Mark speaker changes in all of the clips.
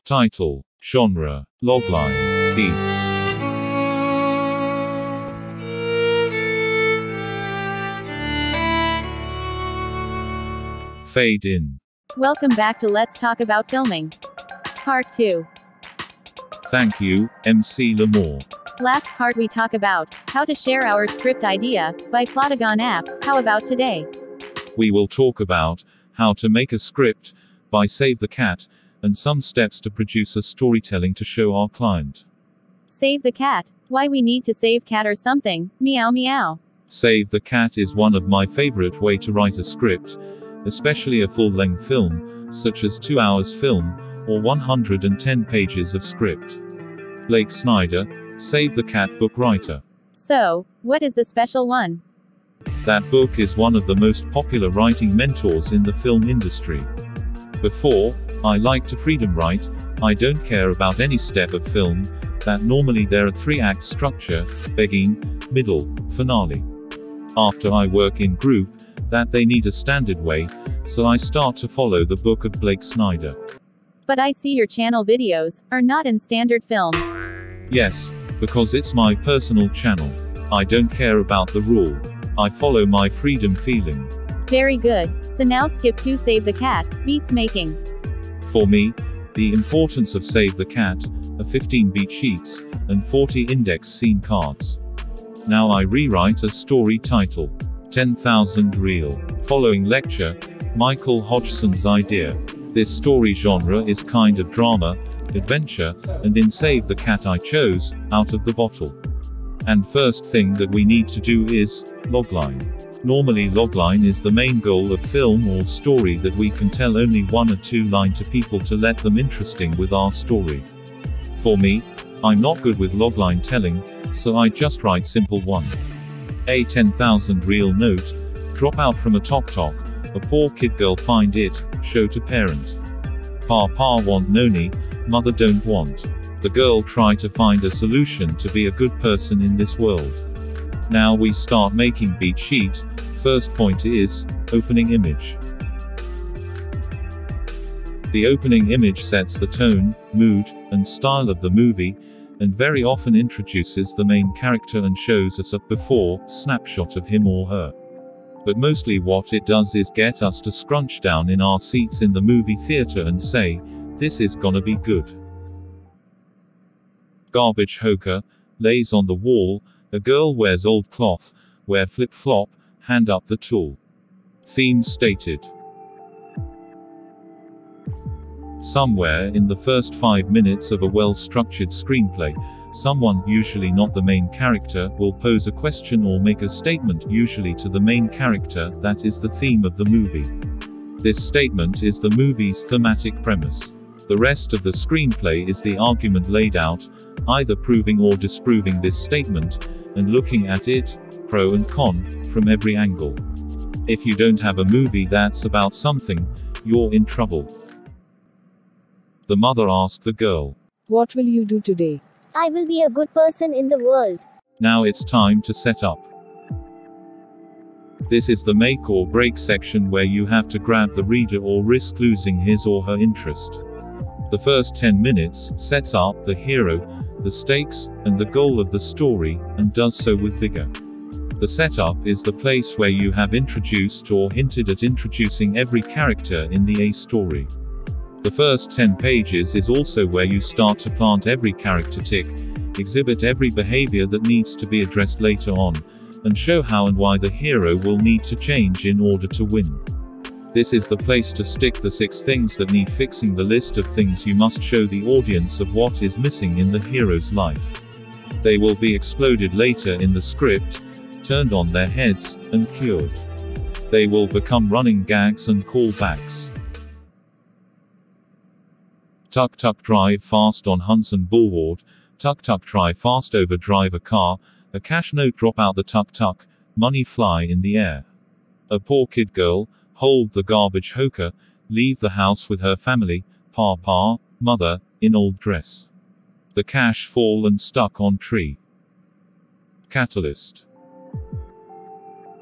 Speaker 1: Title, genre, logline, beats. Fade in.
Speaker 2: Welcome back to Let's Talk About Filming. Part 2.
Speaker 1: Thank you, MC Lomor.
Speaker 2: Last part we talk about how to share our script idea by Plotagon app. How about today?
Speaker 1: We will talk about how to make a script by Save the Cat and some steps to produce a storytelling to show our client.
Speaker 2: Save the cat. Why we need to save cat or something? Meow meow.
Speaker 1: Save the Cat is one of my favorite way to write a script, especially a full-length film, such as 2 hours film, or 110 pages of script. Blake Snyder, Save the Cat book writer.
Speaker 2: So, what is the special one?
Speaker 1: That book is one of the most popular writing mentors in the film industry. Before, I like to freedom write, I don't care about any step of film, that normally there are 3-act structure, beginning, middle, finale. After I work in group, that they need a standard way, so I start to follow the book of Blake Snyder.
Speaker 2: But I see your channel videos are not in standard film.
Speaker 1: Yes, because it's my personal channel. I don't care about the rule. I follow my freedom feeling.
Speaker 2: Very good. So now skip to Save the Cat, beats making.
Speaker 1: For me, the importance of Save the Cat, are 15 beat sheets, and 40 index scene cards. Now I rewrite a story title. 10,000 Reel. Following lecture, Michael Hodgson's idea. This story genre is kind of drama, adventure, and in Save the Cat I chose, out of the bottle. And first thing that we need to do is, logline. Normally logline is the main goal of film or story, that we can tell only 1 or 2 lines to people to let them interesting with our story. For me, I'm not good with logline telling, so I just write simple one. A 10,000 Reel note, drop out from a tok-tok, a poor kid girl find it, show to parent. Pa want noni, mother don't want. The girl try to find a solution to be a good person in this world. Now we start making beat sheet. First point is, opening image. The opening image sets the tone, mood, and style of the movie, and very often introduces the main character and shows us a before snapshot of him or her. But mostly what it does is get us to scrunch down in our seats in the movie theater and say, this is gonna be good. Garbage hoker, lays on the wall, a girl wears old cloth, wear flip-flop, hand up the tool. Theme stated. Somewhere in the first 5 minutes of a well-structured screenplay, someone, usually not the main character, will pose a question or make a statement, usually to the main character, that is the theme of the movie. This statement is the movie's thematic premise. The rest of the screenplay is the argument laid out, either proving or disproving this statement, and looking at it, pro and con, from every angle. If you don't have a movie that's about something, you're in trouble. The mother asked the girl,
Speaker 3: "What will you do today?"
Speaker 4: I will be a good person in the world.
Speaker 1: Now it's time to set up. This is the make or break section where you have to grab the reader or risk losing his or her interest. The first 10 minutes sets up the hero, the stakes, and the goal of the story, and does so with vigor. The setup is the place where you have introduced or hinted at introducing every character in the A story. The first 10 pages is also where you start to plant every character tick, exhibit every behavior that needs to be addressed later on, and show how and why the hero will need to change in order to win. This is the place to stick the 6 things that need fixing, the list of things you must show the audience of what is missing in the hero's life. They will be exploded later in the script, turned on their heads, and cured. They will become running gags and callbacks. Tuk-tuk drive fast on Hudson Boulevard, tuk-tuk drive fast over drive a car, a cash note drop out the tuk-tuk, money fly in the air. A poor kid girl, hold the garbage hoker, leave the house with her family, pa, mother, in old dress. The cash fall and stuck on tree. Catalyst.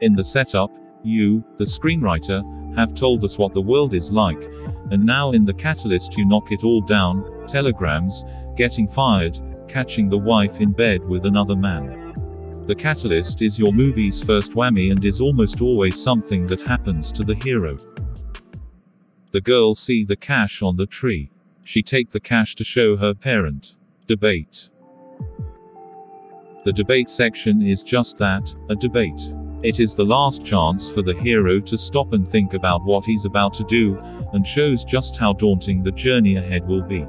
Speaker 1: In the setup, you, the screenwriter, have told us what the world is like, And now in the catalyst you knock it all down, telegrams, getting fired, catching the wife in bed with another man. The catalyst is your movie's first whammy and is almost always something that happens to the hero. The girl see the cash on the tree. She take the cash to show her parent. Debate. The debate section is just that, a debate. It is the last chance for the hero to stop and think about what he's about to do, and shows just how daunting the journey ahead will be.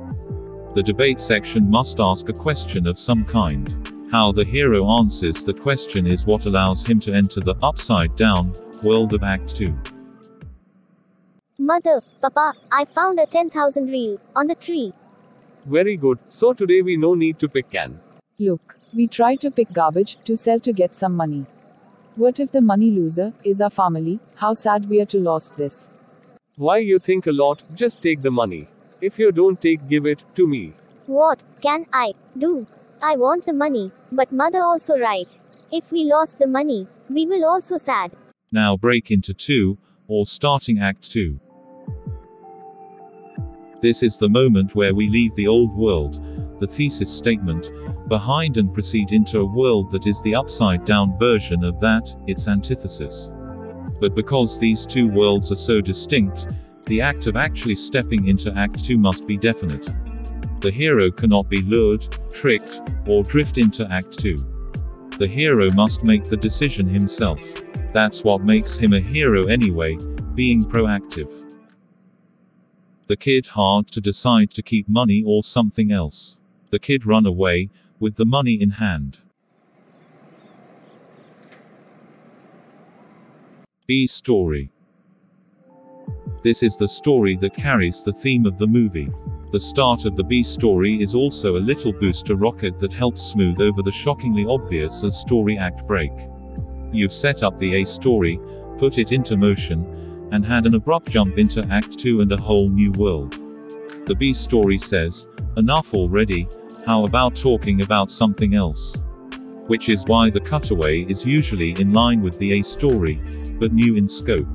Speaker 1: The debate section must ask a question of some kind. How the hero answers the question is what allows him to enter the upside-down world of Act 2.
Speaker 4: Mother, Papa, I found a 10,000 reel on the tree.
Speaker 5: Very good, so today we no need to pick can.
Speaker 3: Look, we try to pick garbage to sell to get some money. What if the money loser is our family? How sad we are to lost this.
Speaker 5: Why you think a lot, just take the money. If you don't take, give it to me.
Speaker 4: What can I do? I want the money, but mother also right. If we lost the money, we will also sad.
Speaker 1: Now break into 2, or starting Act 2. This is the moment where we leave the old world, the thesis statement, behind and proceed into a world that is the upside-down version of that, its antithesis. But because these two worlds are so distinct, the act of actually stepping into Act 2 must be definite. The hero cannot be lured, tricked, or drift into Act 2. The hero must make the decision himself. That's what makes him a hero anyway, being proactive. The kid hard to decide to keep money or something else. The kid run away, with the money in hand. B story. This is the story that carries the theme of the movie. The start of the B story is also a little booster rocket that helps smooth over the shockingly obvious A story act break. You've set up the A story, put it into motion, and had an abrupt jump into Act 2 and a whole new world. The B story says, enough already, how about talking about something else? Which is why the cutaway is usually in line with the A story, but new in scope.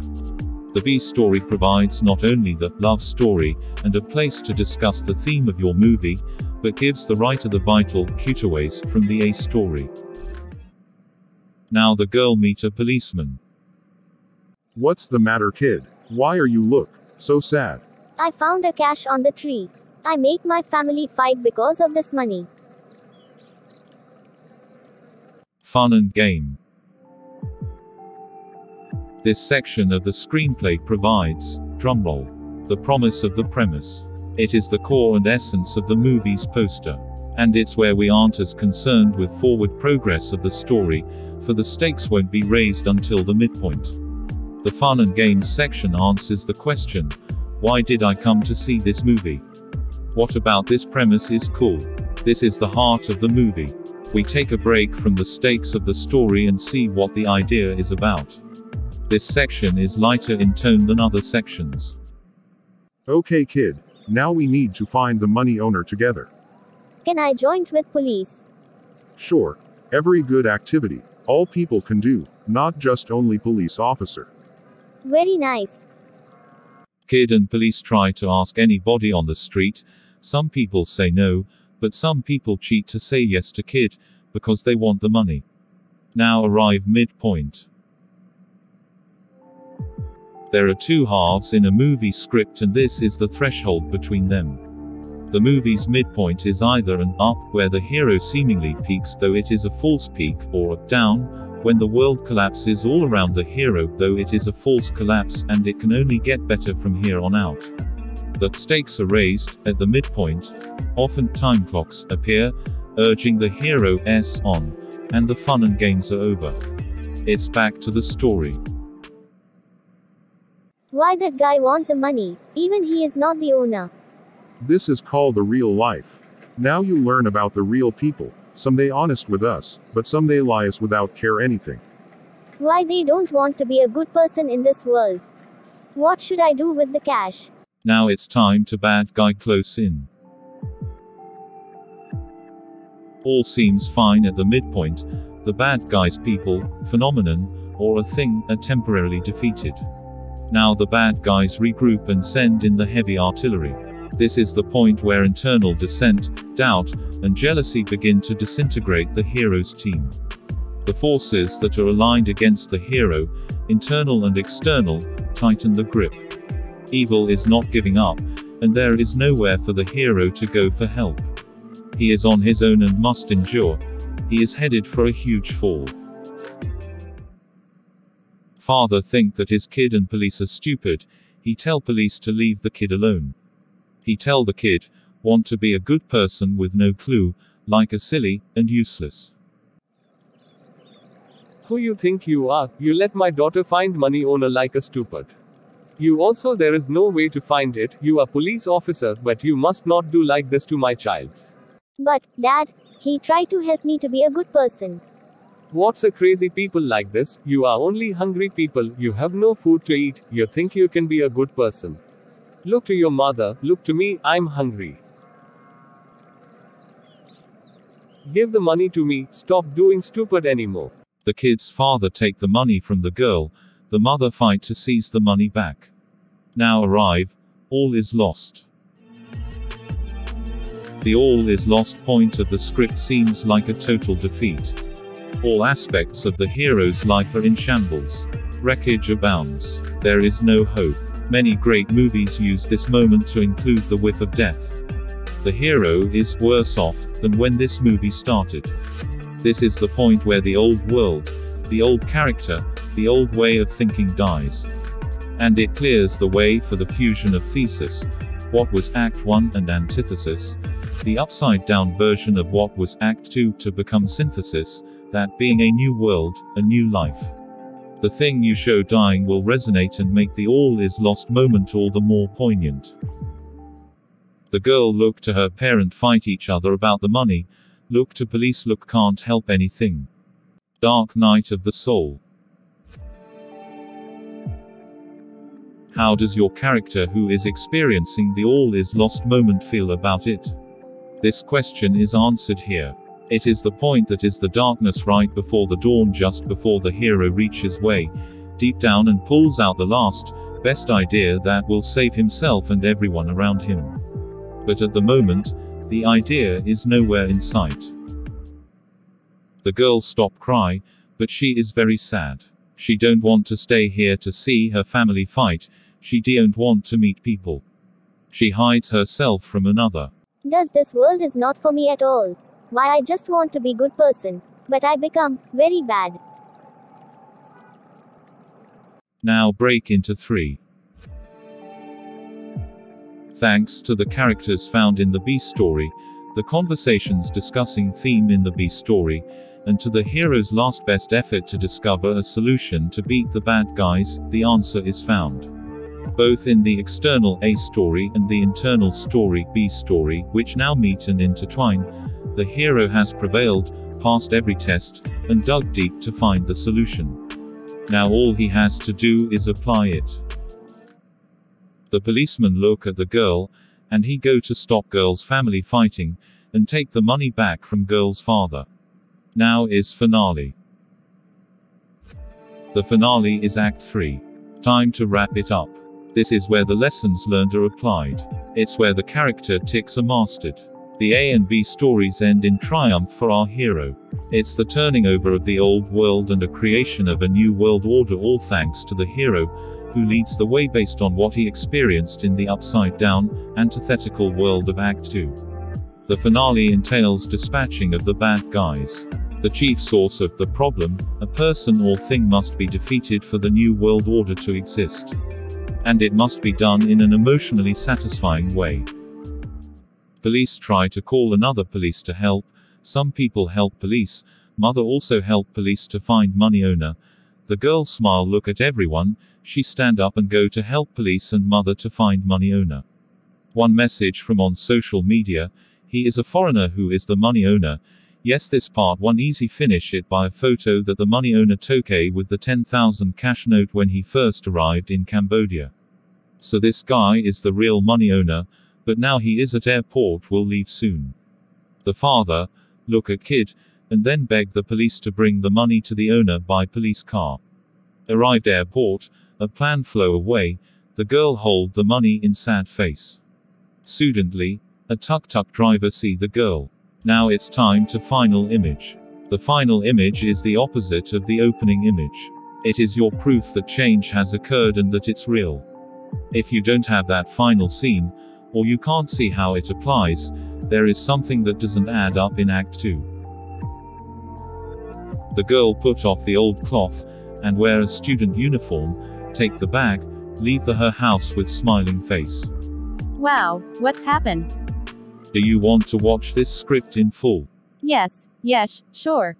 Speaker 1: The B story provides not only the love story and a place to discuss the theme of your movie, but gives the writer the vital cutaways from the A story. Now the girl meet a policeman.
Speaker 6: What's the matter, kid? Why are you look so sad?
Speaker 4: I found a cash on the tree. I make my family fight because of this money.
Speaker 1: Fun and game. This section of the screenplay provides, drumroll, the promise of the premise. It is the core and essence of the movie's poster. And it's where we aren't as concerned with forward progress of the story, for the stakes won't be raised until the midpoint. The fun and games section answers the question, why did I come to see this movie? What about this premise is cool? This is the heart of the movie. We take a break from the stakes of the story and see what the idea is about. This section is lighter in tone than other sections.
Speaker 6: Okay, kid, now we need to find the money owner together.
Speaker 4: Can I join with police?
Speaker 6: Sure, every good activity, all people can do, not just only police officer.
Speaker 4: Very nice.
Speaker 1: Kid and police try to ask anybody on the street. Some people say no, but some people cheat to say yes to kid, because they want the money. Now arrive midpoint. There are two halves in a movie script and this is the threshold between them. The movie's midpoint is either an up, where the hero seemingly peaks though it is a false peak, or a down, when the world collapses all around the hero though it is a false collapse and it can only get better from here on out. The stakes are raised at the midpoint. Often time clocks appear, urging the hero on, and the fun and games are over. It's back to the story.
Speaker 4: Why that guy want the money, even he is not the owner?
Speaker 6: This is called the real life. Now you learn about the real people. Some they honest with us, but some they lie us without care anything.
Speaker 4: Why they don't want to be a good person in this world? What should I do with the cash?
Speaker 1: Now it's time to bad guy close in. All seems fine at the midpoint. The bad guy's people, phenomenon, or a thing, are temporarily defeated. Now the bad guys regroup and send in the heavy artillery. This is the point where internal dissent, doubt, and jealousy begin to disintegrate the hero's team. The forces that are aligned against the hero, internal and external, tighten the grip. Evil is not giving up, and there is nowhere for the hero to go for help. He is on his own and must endure. He is headed for a huge fall. Father think that his kid and police are stupid. He tell police to leave the kid alone. He tell the kid, want to be a good person with no clue, like a silly, and useless.
Speaker 5: Who you think you are? You let my daughter find money owner like a stupid. You also there is no way to find it. You are police officer, but you must not do like this to my child.
Speaker 4: But, Dad, he tried to help me to be a good person.
Speaker 5: What's a crazy people like this? You are only hungry people, you have no food to eat, you think you can be a good person. Look to your mother, look to me, I'm hungry. Give the money to me, stop doing stupid anymore.
Speaker 1: The kid's father take the money from the girl, the mother fight to seize the money back. Now arrive, all is lost. The all is lost point of the script seems like a total defeat. All aspects of the hero's life are in shambles. Wreckage abounds. There is no hope. Many great movies use this moment to include the whiff of death. The hero is worse off than when this movie started. This is the point where the old world, the old character, the old way of thinking dies. And it clears the way for the fusion of thesis, what was Act 1 and antithesis, the upside-down version of what was Act 2 to become synthesis, that being a new world, a new life. The thing you show dying will resonate and make the all is lost moment all the more poignant. The girl look to her parent fight each other about the money, look to police look can't help anything. Dark night of the soul. How does your character who is experiencing the all is lost moment feel about it? This question is answered here. It is the point that is the darkness right before the dawn, just before the hero reaches way deep down and pulls out the last, best idea that will save himself and everyone around him. But at the moment, the idea is nowhere in sight. The girl stop cry, but she is very sad. She don't want to stay here to see her family fight, she don't want to meet people. She hides herself from another.
Speaker 4: Does this world is not for me at all. Why I just want to be good person, but I become very bad.
Speaker 1: Now break into 3. Thanks to the characters found in the B story, the conversations discussing theme in the B story, and to the hero's last best effort to discover a solution to beat the bad guys, the answer is found. Both in the external A story and the internal story B story, which now meet and intertwine, the hero has prevailed, passed every test, and dug deep to find the solution. Now all he has to do is apply it. The policeman look at the girl, and he go to stop girl's family fighting, and take the money back from girl's father. Now is finale. The finale is Act 3. Time to wrap it up. This is where the lessons learned are applied. It's where the character tics are mastered. The A and B stories end in triumph for our hero. It's the turning over of the old world and a creation of a new world order, all thanks to the hero, who leads the way based on what he experienced in the upside-down, antithetical world of Act 2. The finale entails dispatching of the bad guys. The chief source of the problem, a person or thing, must be defeated for the new world order to exist. And it must be done in an emotionally satisfying way. Police try to call another police to help, some people help police, mother also help police to find money owner. The girl smile look at everyone, she stand up and go to help police and mother to find money owner. One message from on social media, he is a foreigner who is the money owner. Yes, this part 1 easy finish it by a photo that the money owner took with the 10,000 cash note when he first arrived in Cambodia. So this guy is the real money owner, but now he is at airport, will leave soon. The father, look at kid, and then beg the police to bring the money to the owner by police car. Arrived airport, a plan flow away, the girl hold the money in sad face. Suddenly, a tuk-tuk driver see the girl. Now it's time to final image. The final image is the opposite of the opening image. It is your proof that change has occurred and that it's real. If you don't have that final scene, or you can't see how it applies, there is something that doesn't add up in Act 2. The girl put off the old cloth, and wear a student uniform, take the bag, leave her house with smiling face.
Speaker 2: Wow, what's happened?
Speaker 1: Do you want to watch this script in full?
Speaker 2: Yes, sure.